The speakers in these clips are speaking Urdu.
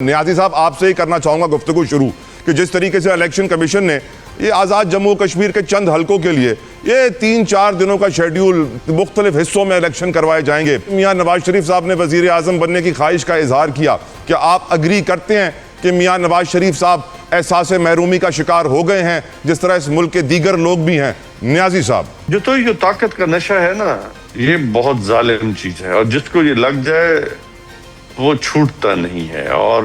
نیازی صاحب آپ سے ہی کرنا چاہوں گا گفتگو شروع کہ جس طریقے سے الیکشن کمیشن نے یہ آزاد جموں کشمیر کے چند حلقوں کے لیے یہ 3-4 دنوں کا شیڈیول مختلف حصوں میں الیکشن کروائے جائیں گے. میاں نواز شریف صاحب نے وزیر اعظم بننے کی خواہش کا اظہار کیا. کیا آپ اگری کرتے ہیں کہ میاں نواز شریف صاحب احساس محرومی کا شکار ہو گئے ہیں جس طرح اس ملک کے دیگر لوگ بھی ہیں؟ نیازی صاحب جو تو یہ طاقت کا نشہ ہے نا، یہ بہت ظالم چیز ہے، اور جس کو یہ لگ جائے وہ چھوٹتا نہیں ہے. اور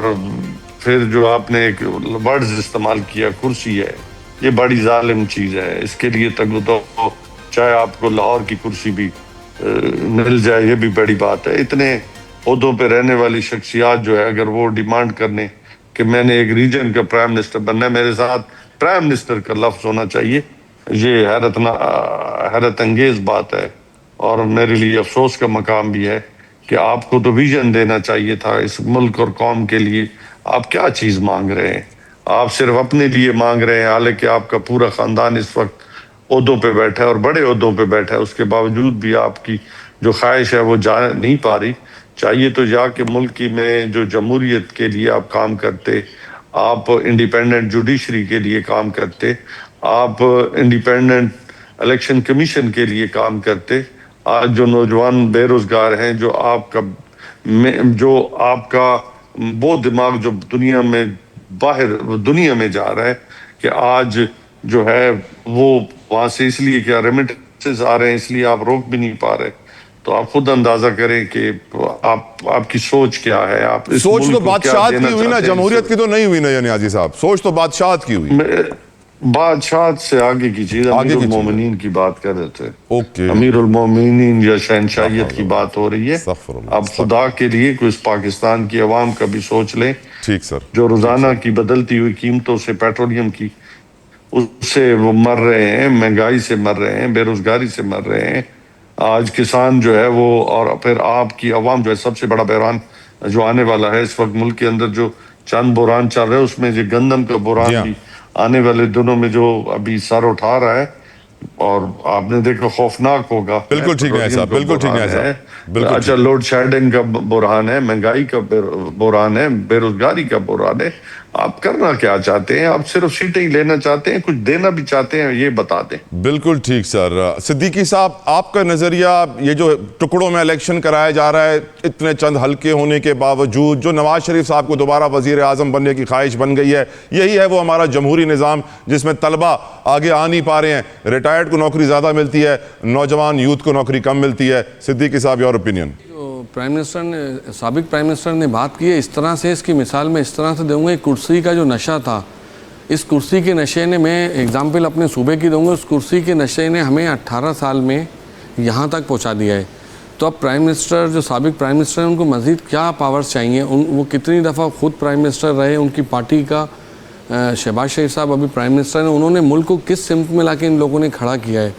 پھر جو آپ نے ایک ورڈز استعمال کیا، کرسی ہے، یہ بڑی ظالم چیز ہے. اس کے لیے تک تو چاہے آپ کو لاہور کی کرسی بھی مل جائے، یہ بھی بڑی بات ہے. اتنے عہدوں پہ رہنے والی شخصیات جو ہے، اگر وہ ڈیمانڈ کرنے کہ میں نے ایک ریجن کا پرائم منسٹر بننا ہے، میرے ساتھ پرائم منسٹر کا لفظ ہونا چاہیے، یہ حیرت انگیز بات ہے. اور میرے لیے افسوس کا مقام بھی ہے کہ آپ کو تو ویژن دینا چاہیے تھا اس ملک اور قوم کے لیے. آپ کیا چیز مانگ رہے ہیں؟ آپ صرف اپنے لیے مانگ رہے ہیں، حالانکہ آپ کا پورا خاندان اس وقت عہدوں پہ بیٹھا ہے اور بڑے عہدوں پہ بیٹھا ہے. اس کے باوجود بھی آپ کی جو خواہش ہے وہ جا نہیں پا رہی. چاہیے تو جا کے ملک میں جو جمہوریت کے لیے آپ کام کرتے، آپ انڈیپینڈنٹ جوڈیشری کے لیے کام کرتے، آپ انڈیپینڈنٹ الیکشن کمیشن کے لیے کام کرتے. آج جو نوجوان بے روزگار ہیں، جو آپ کا وہ دماغ جو باہر دنیا میں جا رہا ہے کہ آج جو ہے وہ وہاں سے اس لیے کیا ریمیٹنسز آ رہے ہیں، اس لیے آپ روک بھی نہیں پا رہے. تو آپ خود اندازہ کریں کہ آپ کی سوچ کیا ہے. آپ سوچ تو بادشاہت کی ہوئی نا، جمہوریت کی تو نہیں ہوئی نا یا نیازی صاحب؟ سوچ تو بادشاہت کی ہوئی. بادشاہت سے آگے کی چیز امیر المومنین کی بات کر رہے تھے. اوکے، امیر المومنین یا شہنشاہیت کی بات ہو رہی ہے. اب خدا کے لیے کوئی اس پاکستان کی عوام کا بھی سوچ لیں. ٹھیک سر. جو روزانہ کی بدلتی ہوئی قیمتوں سے، پیٹرولیم کی، اس سے وہ مر رہے ہیں، مہنگائی سے مر رہے ہیں، بے روزگاری سے مر رہے ہیں. آج کسان جو ہے وہ، اور پھر آپ کی عوام جو ہے، سب سے بڑا بحران جو آنے والا ہے اس وقت ملک کے اندر، جو چند بحران چل رہے ہیں اس میں جو گندم کا بحران بھی آنے والے دنوں میں جو ابھی سر اٹھا رہا ہے، اور آپ نے دیکھا خوفناک ہوگا. بالکل ٹھیک ہے صاحب، بالکل ٹھیک ہے صاحب. اچھا، لوڈ شیڈنگ کا بحران ہے، مہنگائی کا بحران ہے، بے روزگاری کا بحران ہے. آپ کرنا کیا چاہتے ہیں؟ آپ صرف سیٹیں ہی لینا چاہتے ہیں؟ کچھ دینا بھی چاہتے ہیں؟ یہ بتا دیں. بالکل ٹھیک سر. صدیقی صاحب، آپ کا نظریہ، یہ جو ٹکڑوں میں الیکشن کرایا جا رہا ہے اتنے چند حلقے ہونے کے باوجود، جو نواز شریف صاحب کو دوبارہ وزیر اعظم بننے کی خواہش بن گئی ہے، یہی ہے وہ ہمارا جمہوری نظام جس میں طلبہ آگے آ نہیں پا رہے ہیں، ریٹائرڈ کو نوکری زیادہ ملتی ہے، نوجوان یوتھ کو نوکری کم ملتی ہے. صدیقی صاحب، یور اوپینین. پرائم منسٹر نے، سابق پرائم منسٹر نے بات کی ہے اس طرح سے، اس کی مثال میں اس طرح سے دوں گا. کرسی کا جو نشہ تھا، اس کرسی کے نشے نے، میں ایگزامپل اپنے صوبے کی دوں گا، اس کرسی کے نشے نے ہمیں 18 سال میں یہاں تک پہنچا دیا ہے. تو اب پرائم منسٹر، جو سابق پرائم منسٹر ہیں، ان کو مزید کیا پاورز چاہیے؟ وہ کتنی دفعہ خود پرائم منسٹر رہے، ان کی پارٹی کا شہباز شریف صاحب ابھی پرائم منسٹر ہیں، انہوں نے ملک کو کس سمت میں لا کے ان لوگوں نے کھڑا کیا ہے؟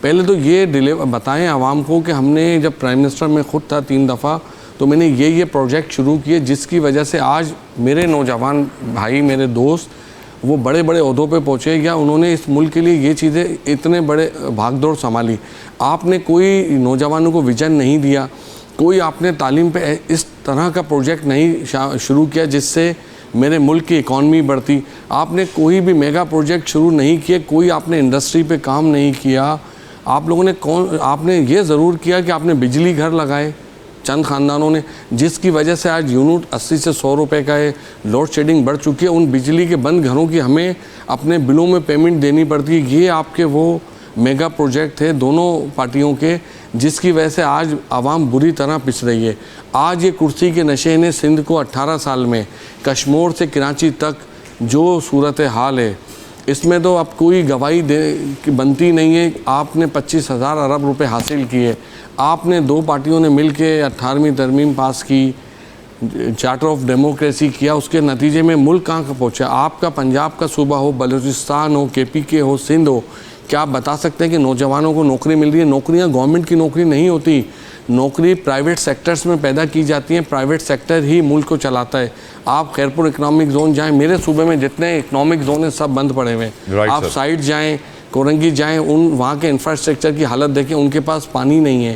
پہلے تو یہ بتائیں عوام کو کہ ہم نے جب پرائم منسٹر میں خود تھا 3 دفعہ، تو میں نے یہ پروجیکٹ شروع کیے جس کی وجہ سے آج میرے نوجوان بھائی، میرے دوست، وہ بڑے بڑے عہدوں پہ پہنچے، یا انہوں نے اس ملک کے لیے یہ چیزیں اتنے بڑے بھاگ دوڑ سنبھالی. آپ نے کوئی نوجوانوں کو ویژن نہیں دیا، کوئی آپ نے تعلیم پہ اس طرح کا پروجیکٹ نہیں شروع کیا جس سے میرے ملک کی اکانومی بڑھتی. آپ نے کوئی بھی میگا پروجیکٹ شروع نہیں کیے، کوئی آپ نے انڈسٹری پہ کام نہیں کیا. آپ لوگوں نے آپ نے یہ ضرور کیا کہ آپ نے بجلی گھر لگائے چند خاندانوں نے، جس کی وجہ سے آج یونٹ 80 سے 100 روپے کا ہے. لوڈ شیڈنگ بڑھ چکی ہے، ان بجلی کے بند گھروں کی ہمیں اپنے بلوں میں پیمنٹ دینی پڑتی ہے. یہ آپ کے وہ میگا پروجیکٹ تھے دونوں پارٹیوں کے، جس کی وجہ سے آج عوام بری طرح پس رہی ہے. آج یہ کرسی کے نشے نے سندھ کو 18 سال میں کشمور سے کراچی تک جو صورتحال ہے، اس میں تو اب کوئی گواہی بنتی نہیں ہے. آپ نے 25,000 ارب روپے حاصل کیے. آپ نے 2 پارٹیوں نے مل کے 18ویں ترمیم پاس کی، چارٹر آف ڈیموکریسی کیا. اس کے نتیجے میں ملک کہاں کا پہنچا؟ آپ کا پنجاب کا صوبہ ہو، بلوچستان ہو، KPK ہو، سندھ ہو، کیا آپ بتا سکتے ہیں کہ نوجوانوں کو نوکری مل رہی ہے؟ نوکریاں گورنمنٹ کی نوکری نہیں ہوتی، نوکری پرائیویٹ سیکٹرز میں پیدا کی جاتی ہیں. پرائیویٹ سیکٹر ہی ملک کو چلاتا ہے. آپ خیرپور اکنامک زون جائیں، میرے صوبے میں جتنے اکنامک زون ہیں سب بند پڑے ہوئے ہیں. آپ سائٹ جائیں، کورنگی جائیں، وہاں کے انفراسٹرکچر کی حالت دیکھیں، ان کے پاس پانی نہیں ہے،